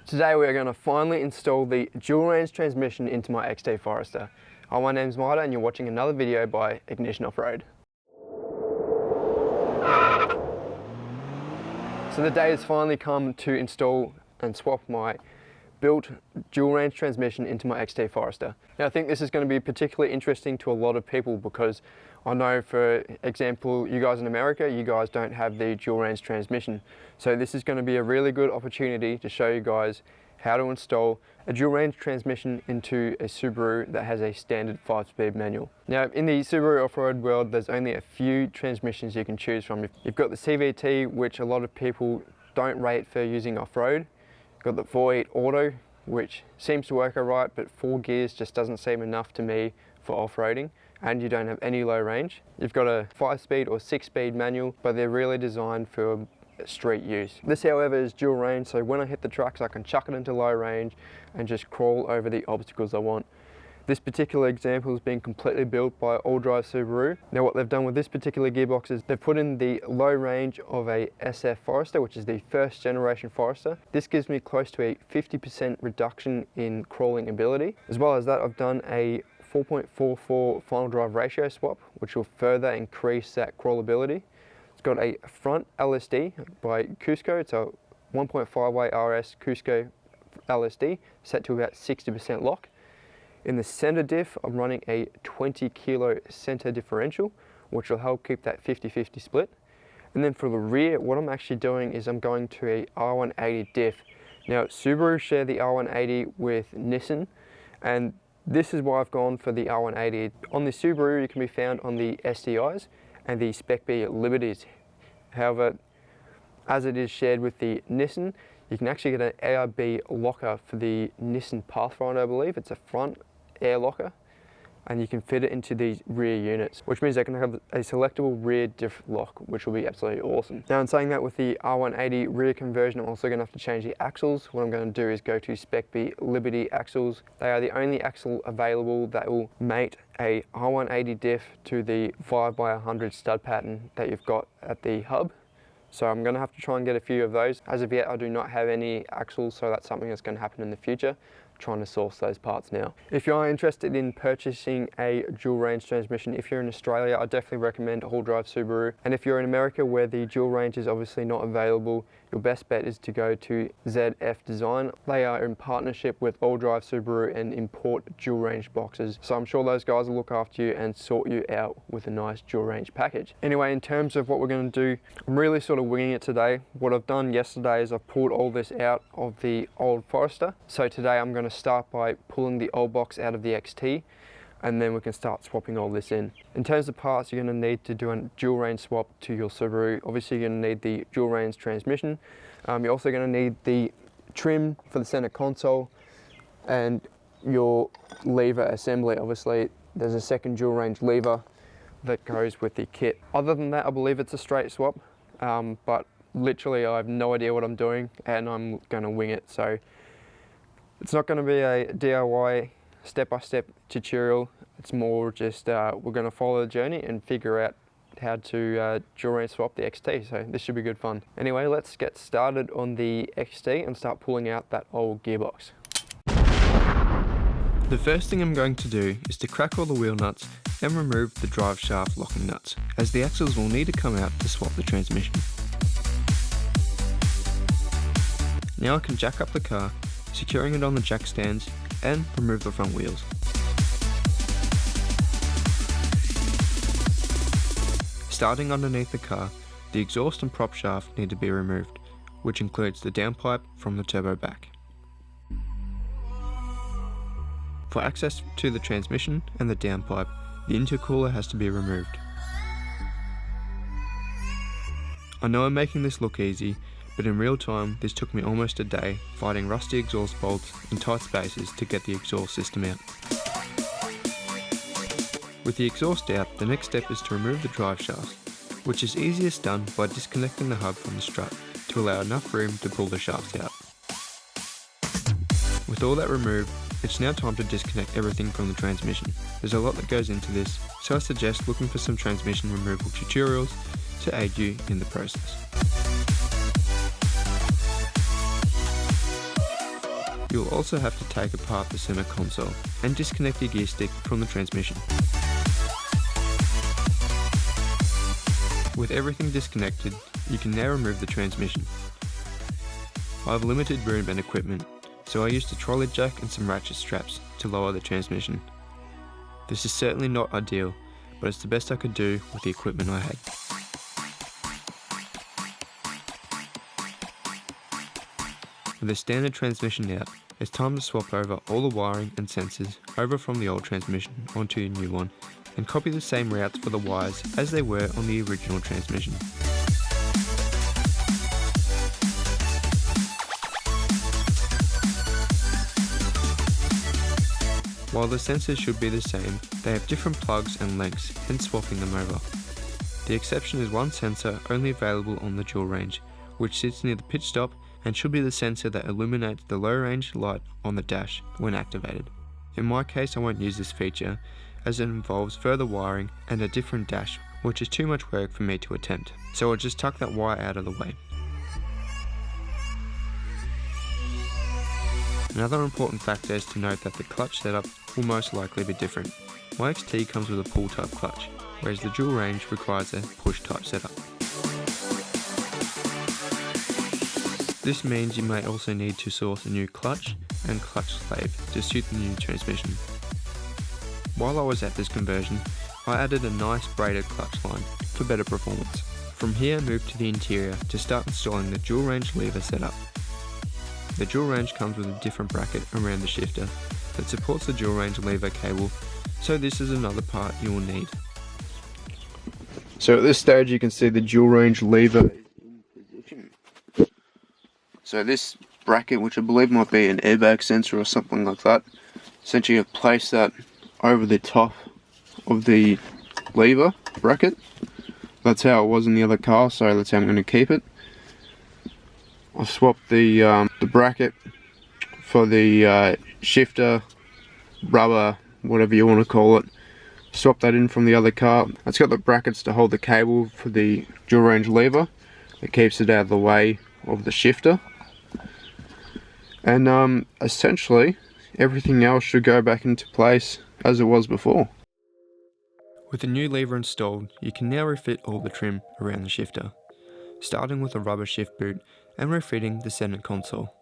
Today we are going to finally install the dual range transmission into my XT Forester. Hi, my name's Mida and you're watching another video by Ignition Off-Road. So the day has finally come to install and swap my built dual range transmission into my XT Forester. Now I think this is going to be particularly interesting to a lot of people because I know, for example, you guys in America, you guys don't have the dual range transmission. So this is going to be a really good opportunity to show you guys how to install a dual range transmission into a Subaru that has a standard 5-speed manual. Now in the Subaru off-road world, there's only a few transmissions you can choose from. You've got the CVT, which a lot of people don't rate for using off-road. Got the 4-8 auto, which seems to work alright, but 4 gears just doesn't seem enough to me for off-roading, and you don't have any low range. You've got a 5-speed or 6-speed manual, but they're really designed for street use. This, however, is dual range, so when I hit the trucks I can chuck it into low range and just crawl over the obstacles I want. This particular example has been completely built by All Drive Subaru. Now what they've done with this particular gearbox is they've put in the low range of a SF Forester, which is the first generation Forester. This gives me close to a 50% reduction in crawling ability. As well as that, I've done a 4.44 final drive ratio swap, which will further increase that crawlability. It's got a front LSD by Cusco. It's a 1.5-way RS Cusco LSD set to about 60% lock. In the center diff, I'm running a 20 kilo center differential, which will help keep that 50-50 split. And then for the rear, what I'm actually doing is I'm going to a R180 diff. Now Subaru share the R180 with Nissan, and this is why I've gone for the R180. On the Subaru, it can be found on the STIs and the Spec B Liberties. However, as it is shared with the Nissan, you can actually get an ARB locker for the Nissan Pathfinder, I believe. It's a front air locker, and you can fit it into these rear units, which means they can have a selectable rear diff lock, which will be absolutely awesome. Now in saying that, with the R180 rear conversion, I'm also going to have to change the axles. What I'm going to do is go to Spec B Liberty axles. They are the only axle available that will mate a R180 diff to the 5x100 stud pattern that you've got at the hub. So I'm going to have to try and get a few of those. As of yet, I do not have any axles, so that's something that's going to happen in the future. Trying to source those parts now. If you are interested in purchasing a dual range transmission, if you're in Australia, I definitely recommend All Drive Subaru. And if you're in America, where the dual range is obviously not available, your best bet is to go to ZF Design. They are in partnership with All Drive Subaru and import dual range boxes. So I'm sure those guys will look after you and sort you out with a nice dual range package. Anyway, in terms of what we're going to do, I'm really sort of winging it today. What I've done yesterday is I've pulled all this out of the old Forester. So today I'm going to start by pulling the old box out of the XT, and then we can start swapping all this in. In terms of parts, you're going to need to do a dual range swap to your Subaru. Obviously you're going to need the dual range transmission. You're also going to need the trim for the center console and your lever assembly. Obviously there's a second dual range lever that goes with the kit. Other than that, I believe it's a straight swap, but literally I have no idea what I'm doing and I'm going to wing it. So it's not going to be a DIY step-by-step tutorial. It's more just we're going to follow the journey and figure out how to dual range swap the XT. So this should be good fun. Anyway, let's get started on the XT and start pulling out that old gearbox. The first thing I'm going to do is to crack all the wheel nuts and remove the drive shaft locking nuts, as the axles will need to come out to swap the transmission. Now I can jack up the car, securing it on the jack stands, and remove the front wheels. Starting underneath the car, the exhaust and prop shaft need to be removed, which includes the downpipe from the turbo back. For access to the transmission and the downpipe, the intercooler has to be removed. I know I'm making this look easy, but in real time this took me almost a day fighting rusty exhaust bolts in tight spaces to get the exhaust system out. With the exhaust out, the next step is to remove the drive shaft, which is easiest done by disconnecting the hub from the strut to allow enough room to pull the shafts out. With all that removed, it's now time to disconnect everything from the transmission. There's a lot that goes into this, so I suggest looking for some transmission removal tutorials to aid you in the process. You'll also have to take apart the center console and disconnect the gear stick from the transmission. With everything disconnected, you can now remove the transmission. I have limited room and equipment, so I used a trolley jack and some ratchet straps to lower the transmission. This is certainly not ideal, but it's the best I could do with the equipment I had. With the standard transmission out, it's time to swap over all the wiring and sensors over from the old transmission onto the new one, and copy the same routes for the wires as they were on the original transmission. While the sensors should be the same, they have different plugs and lengths, hence swapping them over. The exception is one sensor only available on the dual range, which sits near the pitch stop and should be the sensor that illuminates the low range light on the dash when activated. In my case, I won't use this feature as it involves further wiring and a different dash, which is too much work for me to attempt, so I'll just tuck that wire out of the way. Another important factor is to note that the clutch setup will most likely be different. My XT comes with a pull type clutch, whereas the dual range requires a push type setup. This means you may also need to source a new clutch and clutch slave to suit the new transmission. While I was at this conversion, I added a nice braided clutch line for better performance. From here I moved to the interior to start installing the dual range lever setup. The dual range comes with a different bracket around the shifter that supports the dual range lever cable, so this is another part you will need. So at this stage you can see the dual range lever is in position. So this bracket, which I believe might be an airbag sensor or something like that, essentially I've placed that over the top of the lever bracket. That's how it was in the other car, so that's how I'm going to keep it. I've swapped the bracket for the shifter, rubber, whatever you want to call it. Swap that in from the other car. It's got the brackets to hold the cable for the dual range lever. It keeps it out of the way of the shifter. And essentially everything else should go back into place as it was before. With the new lever installed, you can now refit all the trim around the shifter, starting with a rubber shift boot and refitting the center console.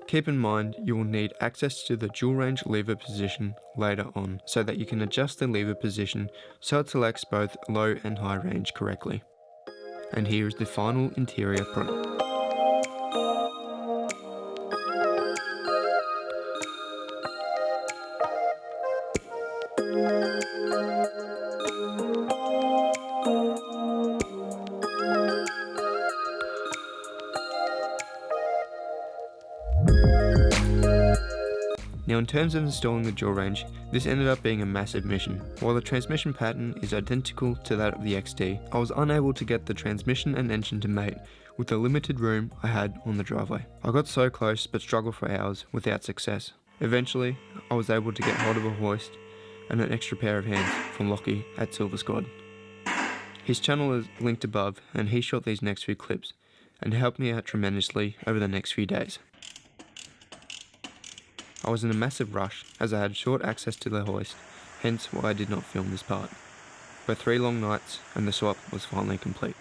Keep in mind you will need access to the dual range lever position later on so that you can adjust the lever position so it selects both low and high range correctly. And here is the final interior product. Now in terms of installing the dual range, this ended up being a massive mission. While the transmission pattern is identical to that of the XT, I was unable to get the transmission and engine to mate with the limited room I had on the driveway. I got so close but struggled for hours without success. Eventually, I was able to get hold of a hoist and an extra pair of hands from Lockie at Silver Squad. His channel is linked above and he shot these next few clips and helped me out tremendously over the next few days. I was in a massive rush as I had short access to the hoist, hence why I did not film this part. But 3 long nights and the swap was finally complete.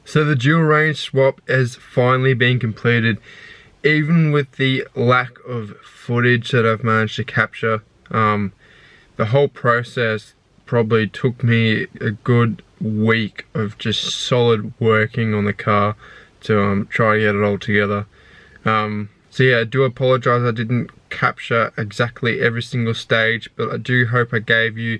So the dual range swap has finally been completed, even with the lack of footage that I've managed to capture. The whole process probably took me a good week of just solid working on the car to try to get it all together. So yeah, I do apologise I didn't capture exactly every single stage, but I do hope I gave you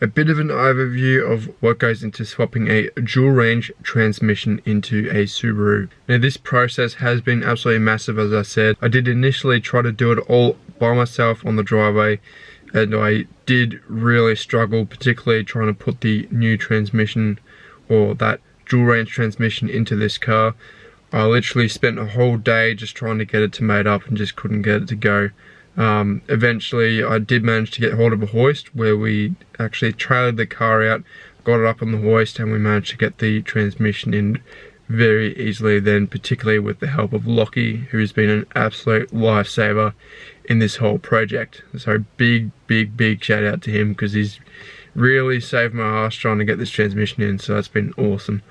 a bit of an overview of what goes into swapping a dual range transmission into a Subaru. Now this process has been absolutely massive, as I said. I did initially try to do it all by myself on the driveway, and I did really struggle, particularly trying to put the new transmission or that dual range transmission into this car. I literally spent a whole day just trying to get it to mate up and just couldn't get it to go. Eventually I did manage to get hold of a hoist where we actually trailered the car out, got it up on the hoist, and we managed to get the transmission in very easily then, particularly with the help of Lockie, who's been an absolute lifesaver in this whole project. So big shout out to him, because he's really saved my ass trying to get this transmission in, so that's been awesome.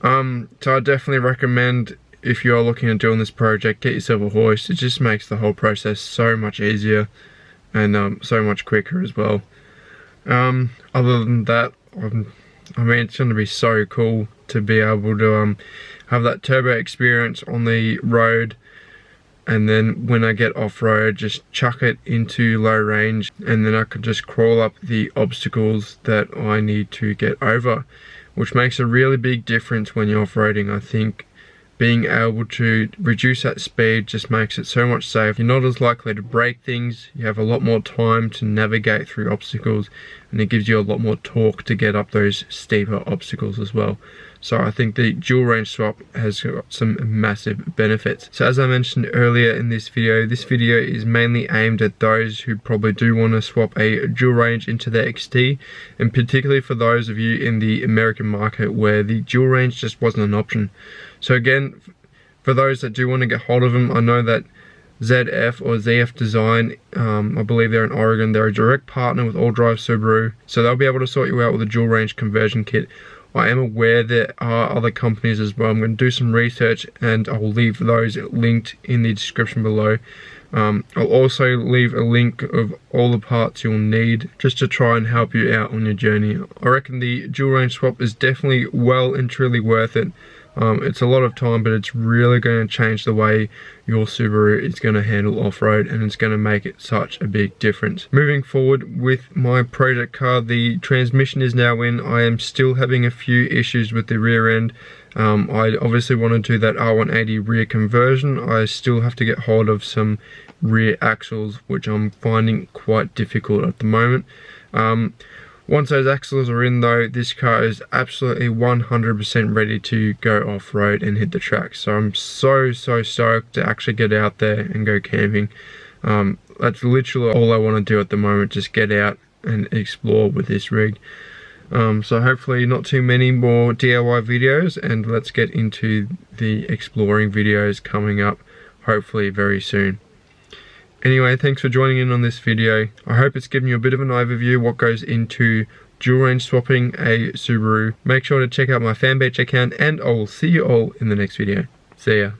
So I definitely recommend, if you're looking at doing this project, get yourself a hoist. It just makes the whole process so much easier and so much quicker as well. Other than that, I mean, it's going to be so cool to be able to have that turbo experience on the road, and then when I get off-road, just chuck it into low range, and then I could just crawl up the obstacles that I need to get over, which makes a really big difference when you're off-roading. I think being able to reduce that speed just makes it so much safer. You're not as likely to break things, you have a lot more time to navigate through obstacles, and it gives you a lot more torque to get up those steeper obstacles as well. So I think the dual range swap has got some massive benefits. So as I mentioned earlier in this video is mainly aimed at those who probably do want to swap a dual range into their XT, and particularly for those of you in the American market where the dual range just wasn't an option. So again, for those that do want to get hold of them, I know that ZF or ZF Design, I believe they're in Oregon, they're a direct partner with All Drive Subaru, so they'll be able to sort you out with a dual range conversion kit. I am aware there are other companies as well. I'm going to do some research and I'll leave those linked in the description below. I'll also leave a link of all the parts you'll need just to try and help you out on your journey. I reckon the dual range swap is definitely well and truly worth it. It's a lot of time, but it's really going to change the way your Subaru is going to handle off-road, and it's going to make it such a big difference. Moving forward with my project car, the transmission is now in. I am still having a few issues with the rear end. I obviously want to do that R180 rear conversion. I still have to get hold of some rear axles, which I'm finding quite difficult at the moment. Once those axles are in though, this car is absolutely 100% ready to go off-road and hit the track. So I'm so stoked to actually get out there and go camping. That's literally all I want to do at the moment, just get out and explore with this rig. So hopefully not too many more DIY videos, and let's get into the exploring videos coming up hopefully very soon. Anyway, thanks for joining in on this video. I hope it's given you a bit of an overview what goes into dual range swapping a Subaru. Make sure to check out my Fanbeach account, and I will see you all in the next video. See ya.